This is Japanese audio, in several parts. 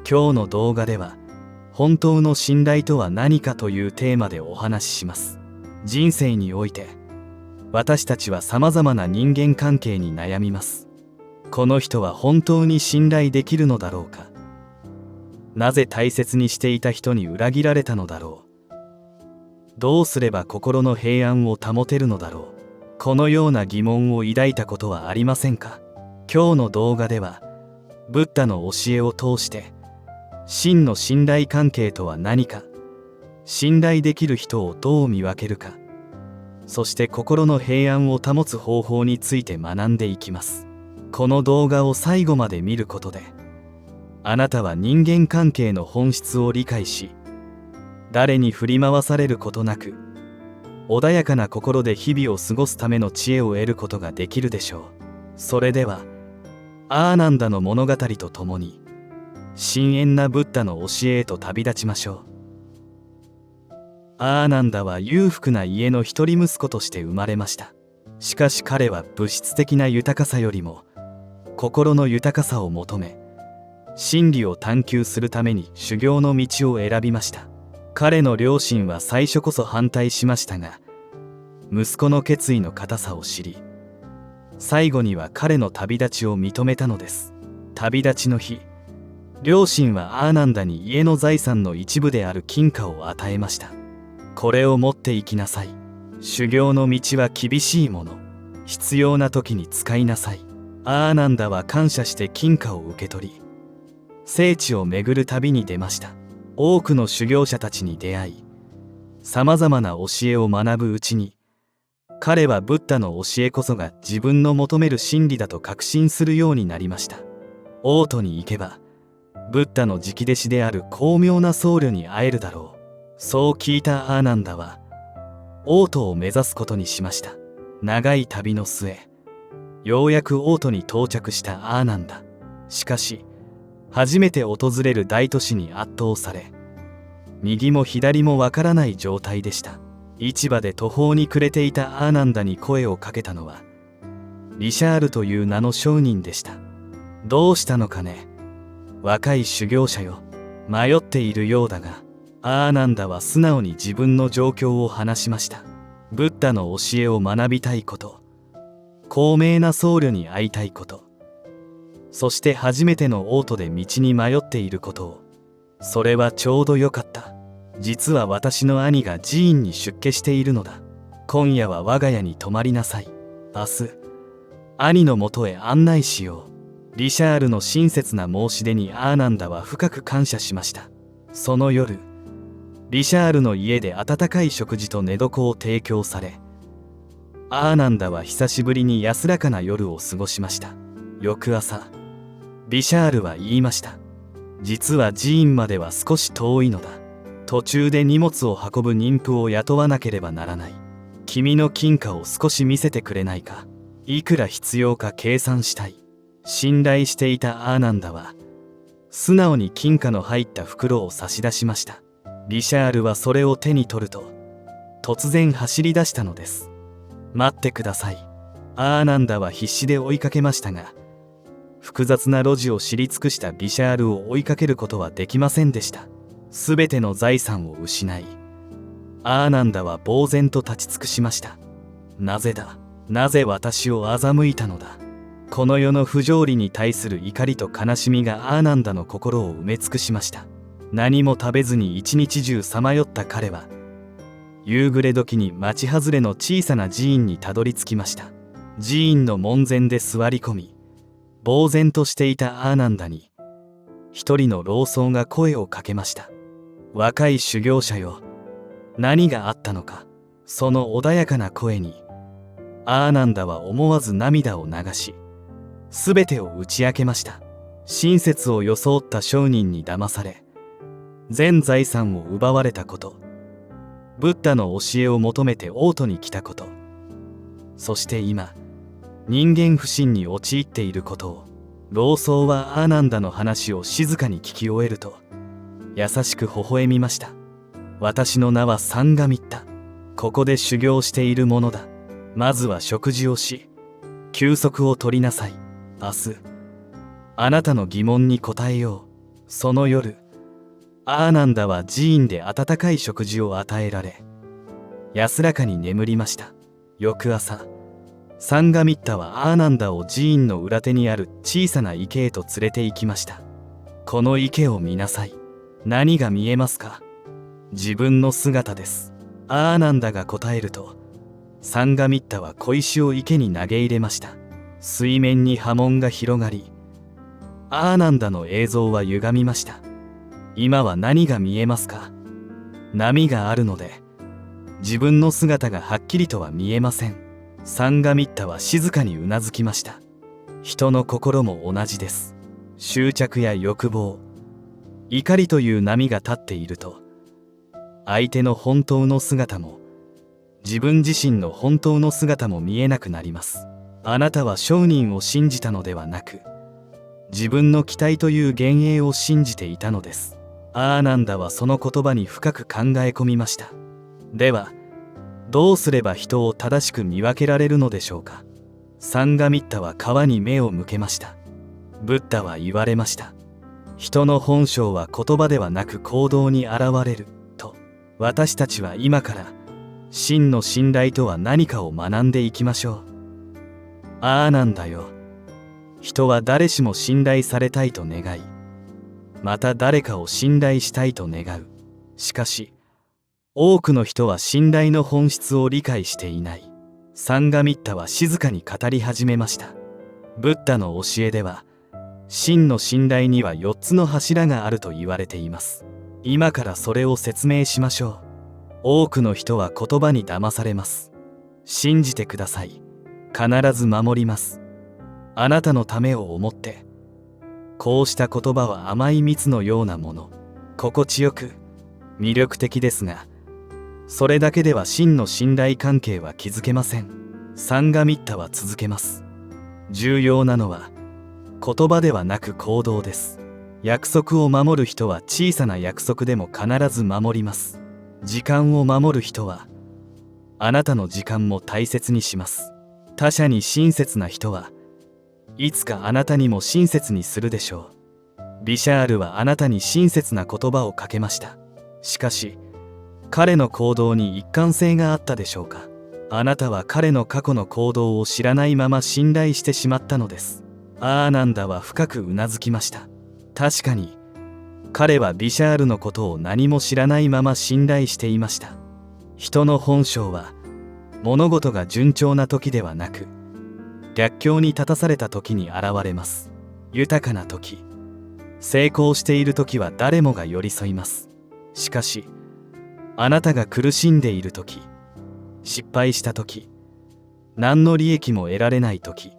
今日の動画では本当の信頼とは何かというテーマでお話しします。人生において私たちは様々な人間関係に悩みます。この人は本当に信頼できるのだろうか。なぜ大切にしていた人に裏切られたのだろう。どうすれば心の平安を保てるのだろう。このような疑問を抱いたことはありませんか。今日の動画ではブッダの教えを通して真の信頼関係とは何か、信頼できる人をどう見分けるか、そして心の平安を保つ方法について学んでいきます。この動画を最後まで見ることであなたは人間関係の本質を理解し、誰に振り回されることなく穏やかな心で日々を過ごすための知恵を得ることができるでしょう。それではアーナンダの物語とともに深遠なブッダの教えへと旅立ちましょう。アーナンダは裕福な家の一人息子として生まれました。しかし彼は物質的な豊かさよりも心の豊かさを求め、真理を探求するために修行の道を選びました。彼の両親は最初こそ反対しましたが、息子の決意の固さを知り、最後には彼の旅立ちを認めたのです。旅立ちの日、両親はアーナンダに家の財産の一部である金貨を与えました。これを持って行きなさい。修行の道は厳しいもの。必要な時に使いなさい。アーナンダは感謝して金貨を受け取り、聖地を巡る旅に出ました。多くの修行者たちに出会い、さまざまな教えを学ぶうちに、彼はブッダの教えこそが自分の求める真理だと確信するようになりました。王都に行けばブッダの直弟子である巧妙な僧侶に会えるだろう。そう聞いたアーナンダは王都を目指すことにしました。長い旅の末、ようやく王都に到着したアーナンダ。しかし初めて訪れる大都市に圧倒され、右も左もわからない状態でした。市場で途方に暮れていたアーナンダに声をかけたのはリシャールという名の商人でした。どうしたのかね、若い修行者よ。迷っているようだが。アーナンダは素直に自分の状況を話しました。ブッダの教えを学びたいこと、高名な僧侶に会いたいこと、そして初めての王都で道に迷っていることを。それはちょうどよかった。実は私の兄が寺院に出家しているのだ。今夜は我が家に泊まりなさい。明日兄のもとへ案内しよう。リシャールの親切な申し出にアーナンダは深く感謝しました。その夜、リシャールの家で温かい食事と寝床を提供され、アーナンダは久しぶりに安らかな夜を過ごしました。翌朝、リシャールは言いました。実は寺院までは少し遠いのだ。途中で荷物を運ぶ妊婦を雇わなければならない。君の金貨を少し見せてくれないか。いくら必要か計算したい。信頼していたアーナンダは素直に金貨の入った袋を差し出しました。リシャールはそれを手に取ると突然走り出したのです。待ってください。アーナンダは必死で追いかけましたが、複雑な路地を知り尽くしたリシャールを追いかけることはできませんでした。すべての財産を失い、アーナンダは呆然と立ち尽くしました。なぜだ、なぜ私を欺いたのだ。この世の不条理に対する怒りと悲しみがアーナンダの心を埋め尽くしました。何も食べずに一日中さまよった彼は、夕暮れ時に町外れの小さな寺院にたどり着きました。寺院の門前で座り込み、呆然としていたアーナンダに一人の老僧が声をかけました。若い修行者よ、何があったのか。その穏やかな声にアーナンダは思わず涙を流し、すべてを打ち明けました。親切を装った商人に騙され、全財産を奪われたこと、ブッダの教えを求めて王都に来たこと、そして今人間不信に陥っていることを。老僧はアーナンダの話を静かに聞き終えると優しく微笑みました。私の名はサンガミッタ。ここで修行しているものだ。まずは食事をし、休息を取りなさい。明日あなたの疑問に答えよう。その夜、アーナンダは寺院で温かい食事を与えられ、安らかに眠りました。翌朝、サンガミッタはアーナンダを寺院の裏手にある小さな池へと連れて行きました。この池を見なさい。何が見えますか？自分の姿です。アーナンダが答えると、サンガミッタは小石を池に投げ入れました。水面に波紋が広がり、アーナンダの映像は歪みました。今は何が見えますか？波があるので、自分の姿がはっきりとは見えません。サンガミッタは静かにうなずきました。人の心も同じです。執着や欲望、怒りという波が立っていると、相手の本当の姿も、自分自身の本当の姿も見えなくなります。あなたは聖人を信じたのではなく、自分の期待という幻影を信じていたのです。アーナンダはその言葉に深く考え込みました。では、どうすれば人を正しく見分けられるのでしょうか。サンガミッタは川に目を向けました。ブッダは言われました。人の本性は言葉ではなく行動に現れると。私たちは今から真の信頼とは何かを学んでいきましょう。アーナンダよ。人は誰しも信頼されたいと願い、また誰かを信頼したいと願う。しかし、多くの人は信頼の本質を理解していない。サンガミッタは静かに語り始めました。ブッダの教えでは、真の信頼には4つの柱があると言われています。今からそれを説明しましょう。多くの人は言葉に騙されます。信じてください。必ず守ります。あなたのためを思って。こうした言葉は甘い蜜のようなもの。心地よく、魅力的ですが、それだけでは真の信頼関係は築けません。サンガミッタは続けます。重要なのは、言葉ではなく行動です。約束を守る人は小さな約束でも必ず守ります。時間を守る人は、あなたの時間も大切にします。他者に親切な人はいつかあなたにも親切にするでしょう。ビシャールはあなたに親切な言葉をかけました。しかし、彼の行動に一貫性があったでしょうか。あなたは彼の過去の行動を知らないまま信頼してしまったのです。アーナンダは深くうなずきました。確かに、彼はビシャールのことを何も知らないまま信頼していました。人の本性は、物事が順調な時ではなく、逆境に立たされた時に現れます。豊かな時、成功している時は誰もが寄り添います。しかし、あなたが苦しんでいる時、失敗した時、何の利益も得られない時、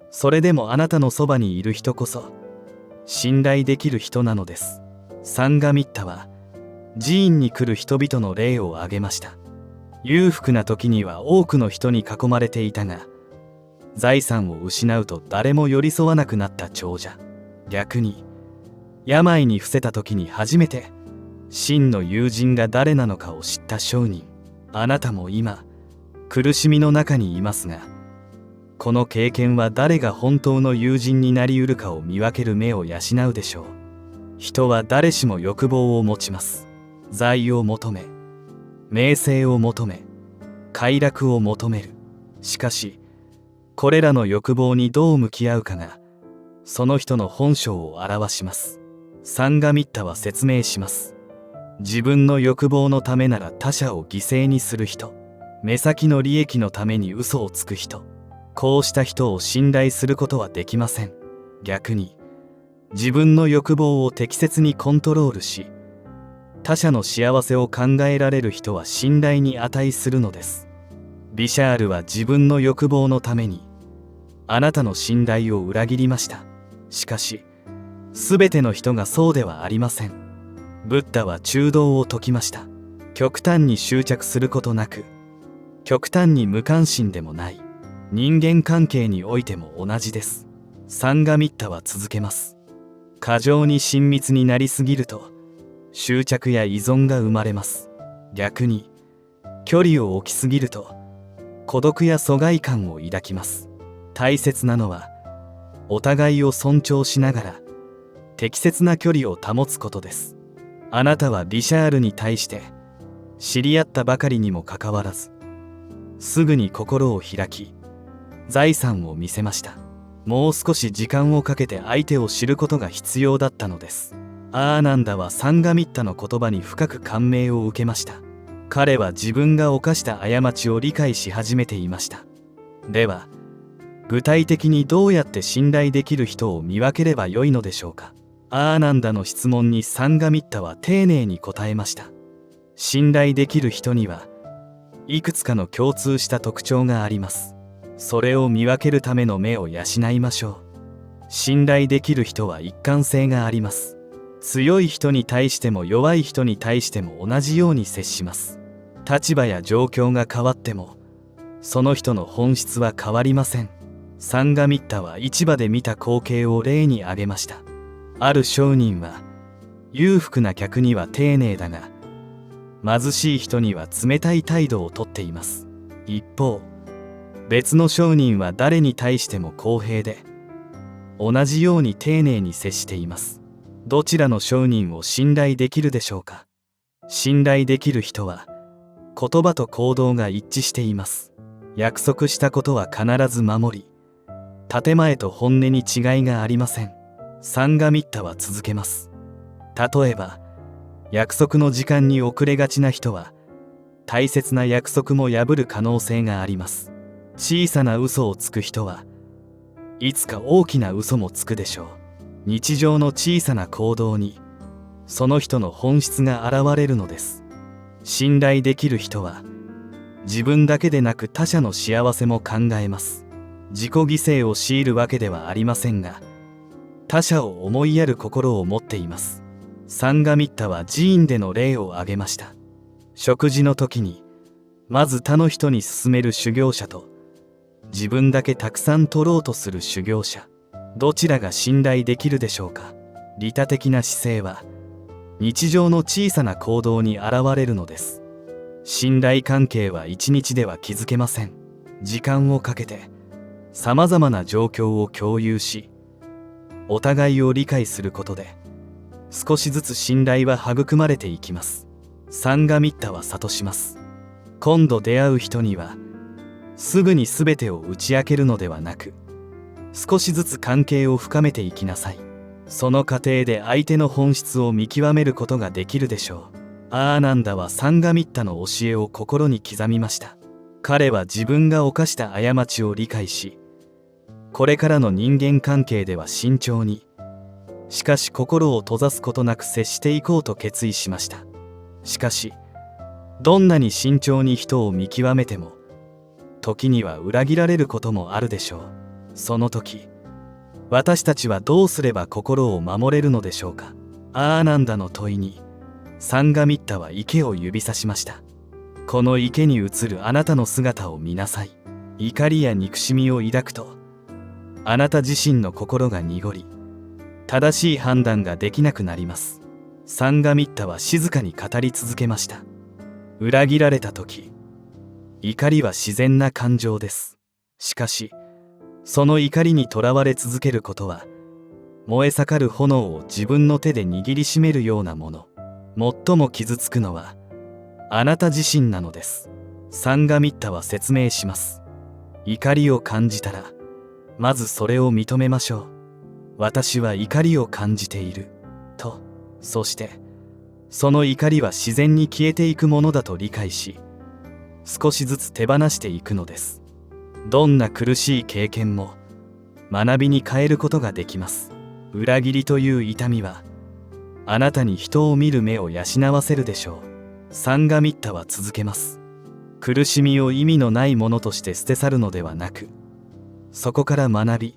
それでもあなたのそばにいる人こそ信頼できる人なのです。サンガミッタは寺院に来る人々の例を挙げました。裕福な時には多くの人に囲まれていたが、財産を失うと誰も寄り添わなくなった長者。逆に、病に伏せた時に初めて真の友人が誰なのかを知った商人。あなたも今、苦しみの中にいますが、この経験は誰が本当の友人になりうるかを見分ける目を養うでしょう。人は誰しも欲望を持ちます。財を求め、名声を求め、快楽を求める。しかし、これらの欲望にどう向き合うかが、その人の本性を表します。サンガミッタは説明します。自分の欲望のためなら他者を犠牲にする人、目先の利益のために嘘をつく人、こうした人を信頼することはできません。逆に、自分の欲望を適切にコントロールし、他者の幸せを考えられる人は信頼に値するのです。ビシャールは自分の欲望のために、あなたの信頼を裏切りました。しかし、すべての人がそうではありません。ブッダは中道を説きました。極端に執着することなく、極端に無関心でもない。人間関係においても同じです。サンガミッタは続けます。過剰に親密になりすぎると、執着や依存が生まれます。逆に、距離を置きすぎると、孤独や疎外感を抱きます。大切なのは、お互いを尊重しながら、適切な距離を保つことです。あなたはリシャールに対して知り合ったばかりにもかかわらず、すぐに心を開き財産を見せました。もう少し時間をかけて相手を知ることが必要だったのです。アーナンダはサンガミッタの言葉に深く感銘を受けました。彼は自分が犯した過ちを理解し始めていました。では、具体的にどうやって信頼できる人を見分ければよいのでしょうか。アーナンダの質問にサンガミッタは丁寧に答えました。信頼できる人にはいくつかの共通した特徴があります。それを見分けるための目を養いましょう。信頼できる人は一貫性があります。強い人に対しても弱い人に対しても同じように接します。立場や状況が変わってもその人の本質は変わりません。サンガミッタは市場で見た光景を例に挙げました。ある商人は裕福な客には丁寧だが、貧しい人には冷たい態度をとっています。一方、別の商人は誰に対しても公平で同じように丁寧に接しています。どちらの商人を信頼できるでしょうか。信頼できる人は言葉と行動が一致しています。約束したことは必ず守り、建前と本音に違いがありません。サンガミッタは続けます。例えば、約束の時間に遅れがちな人は大切な約束も破る可能性があります。小さな嘘をつく人はいつか大きな嘘もつくでしょう。日常の小さな行動にその人の本質が現れるのです。信頼できる人は自分だけでなく他者の幸せも考えます。自己犠牲を強いるわけではありませんが、他者を思いやる心を持っています。サンガミッタは寺院での例を挙げました。食事の時にまず他の人に勧める修行者と自分だけたくさん取ろうとする修行者、どちらが信頼できるでしょうか。利他的な姿勢は日常の小さな行動に現れるのです。信頼関係は一日では築けません。時間をかけてさまざまな状況を共有し、お互いを理解することで少しずつ信頼は育まれていきます。サンガミッタは諭します。今度出会う人にはすぐに全てを打ち明けるのではなく、少しずつ関係を深めていきなさい。その過程で相手の本質を見極めることができるでしょう。アーナンダはサンガミッタの教えを心に刻みました。彼は自分が犯した過ちを理解し、これからの人間関係では慎重に、しかし心を閉ざすことなく接していこうと決意しました。しかし、どんなに慎重に人を見極めても、時には裏切られることもあるでしょう。その時、私たちはどうすれば心を守れるのでしょうか。アーナンダの問いにサンガミッタは池を指さしました。この池に映るあなたの姿を見なさい。怒りや憎しみを抱くとあなた自身の心が濁り、正しい判断ができなくなります。サンガミッタは静かに語り続けました。裏切られた時、怒りは自然な感情です。しかしその怒りにとらわれ続けることは、燃え盛る炎を自分の手で握りしめるようなもの。最も傷つくのはあなた自身なのです。サンガミッタは説明します。怒りを感じたら、まずそれを認めましょう。私は怒りを感じていると。そしてその怒りは自然に消えていくものだと理解し、少しずつ手放していくのです。どんな苦しい経験も学びに変えることができます。裏切りという痛みはあなたに人を見る目を養わせるでしょう。サンガミッタは続けます。苦しみを意味のないものとして捨て去るのではなく、そこから学び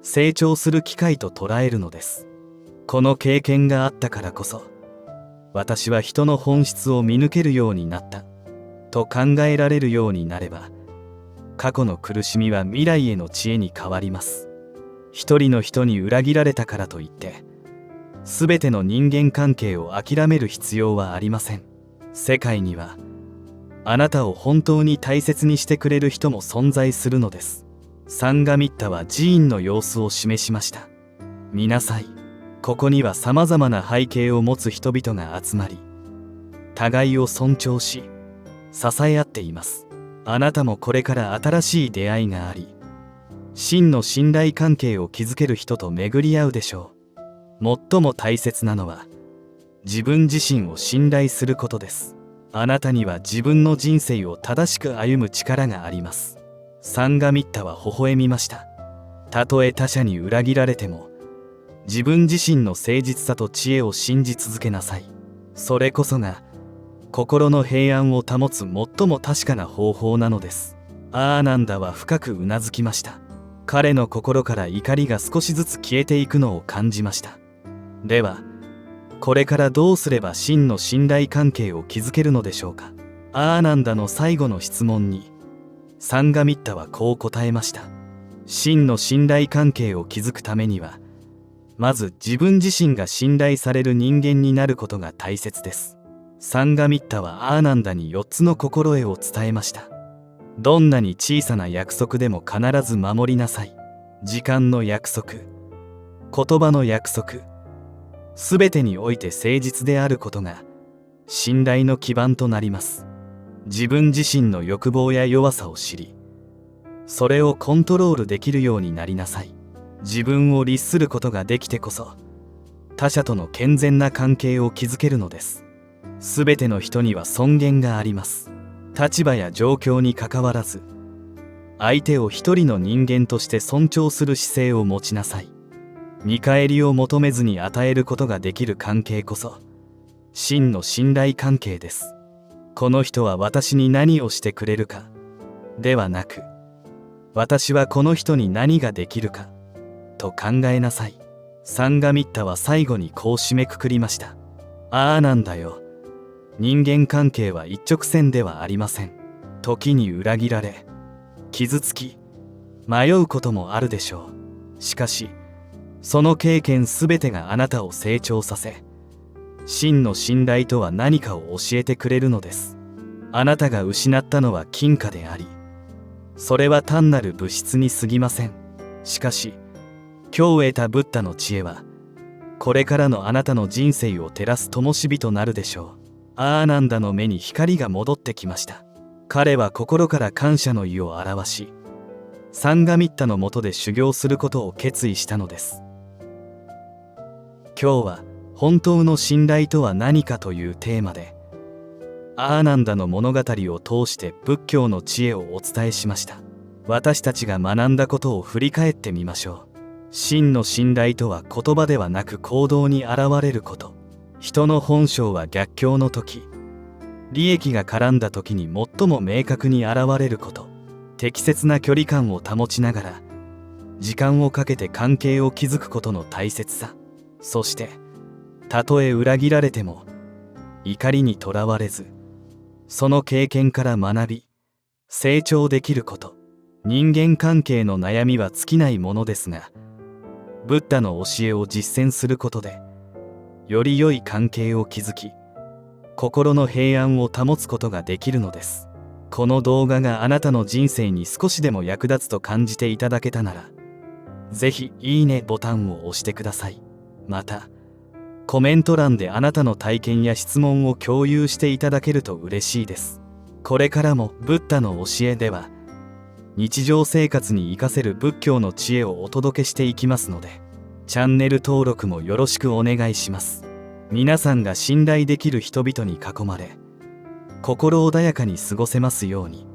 成長する機会と捉えるのです。この経験があったからこそ、私は人の本質を見抜けるようになったと考えられるようになれば、過去の苦しみは未来への知恵に変わります。一人の人に裏切られたからといって全ての人間関係を諦める必要はありません。世界にはあなたを本当に大切にしてくれる人も存在するのです。サンガミッタは寺院の様子を示しました。見なさい。ここにはさまざまな背景を持つ人々が集まり、互いを尊重し支え合っています。あなたもこれから新しい出会いがあり、真の信頼関係を築ける人と巡り合うでしょう。最も大切なのは自分自身を信頼することです。あなたには自分の人生を正しく歩む力があります。サンガミッタは微笑みました。たとえ他者に裏切られても、自分自身の誠実さと知恵を信じ続けなさい。それこそが心の平安を保つ最も確かな方法なのです。アーナンダは深くうなずきました。彼の心から怒りが少しずつ消えていくのを感じました。では、これからどうすれば真の信頼関係を築けるのでしょうか。アーナンダの最後の質問に、サンガミッタはこう答えました。真の信頼関係を築くためには、まず自分自身が信頼される人間になることが大切です。サンガミッタはアーナンダに4つの心得を伝えました。どんなに小さな約束でも必ず守りなさい。時間の約束、言葉の約束、すべてにおいて誠実であることが信頼の基盤となります。自分自身の欲望や弱さを知り、それをコントロールできるようになりなさい。自分を律することができてこそ、他者との健全な関係を築けるのです。すべての人には尊厳があります。立場や状況にかかわらず、相手を一人の人間として尊重する姿勢を持ちなさい。見返りを求めずに与えることができる関係こそ、真の信頼関係です。この人は私に何をしてくれるか、ではなく、私はこの人に何ができるか、と考えなさい。サンガミッタは最後にこう締めくくりました。ああなんだよ。人間関係は一直線ではありません。時に裏切られ、傷つき、迷うこともあるでしょう。しかし、その経験すべてがあなたを成長させ、真の信頼とは何かを教えてくれるのです。あなたが失ったのは金貨であり、それは単なる物質に過ぎません。しかし、今日得たブッダの知恵は、これからのあなたの人生を照らす灯火となるでしょう。アーナンダの目に光が戻ってきました。彼は心から感謝の意を表し、サンガミッタの下で修行することを決意したのです。今日は本当の信頼とは何かというテーマで、アーナンダの物語を通して仏教の知恵をお伝えしました。私たちが学んだことを振り返ってみましょう。真の信頼とは言葉ではなく行動に現れること。人の本性は逆境の時、利益が絡んだ時に最も明確に現れること。適切な距離感を保ちながら、時間をかけて関係を築くことの大切さ。そして、たとえ裏切られても、怒りにとらわれず、その経験から学び、成長できること。人間関係の悩みは尽きないものですが、ブッダの教えを実践することで、より良い関係を築き、心の平安を保つことができるのです。この動画があなたの人生に少しでも役立つと感じていただけたなら、ぜひいいねボタンを押してください。また、コメント欄であなたの体験や質問を共有していただけると嬉しいです。これからもブッダの教えでは、日常生活に活かせる仏教の知恵をお届けしていきますので、チャンネル登録もよろしくお願いします。皆さんが信頼できる人々に囲まれ、心穏やかに過ごせますように。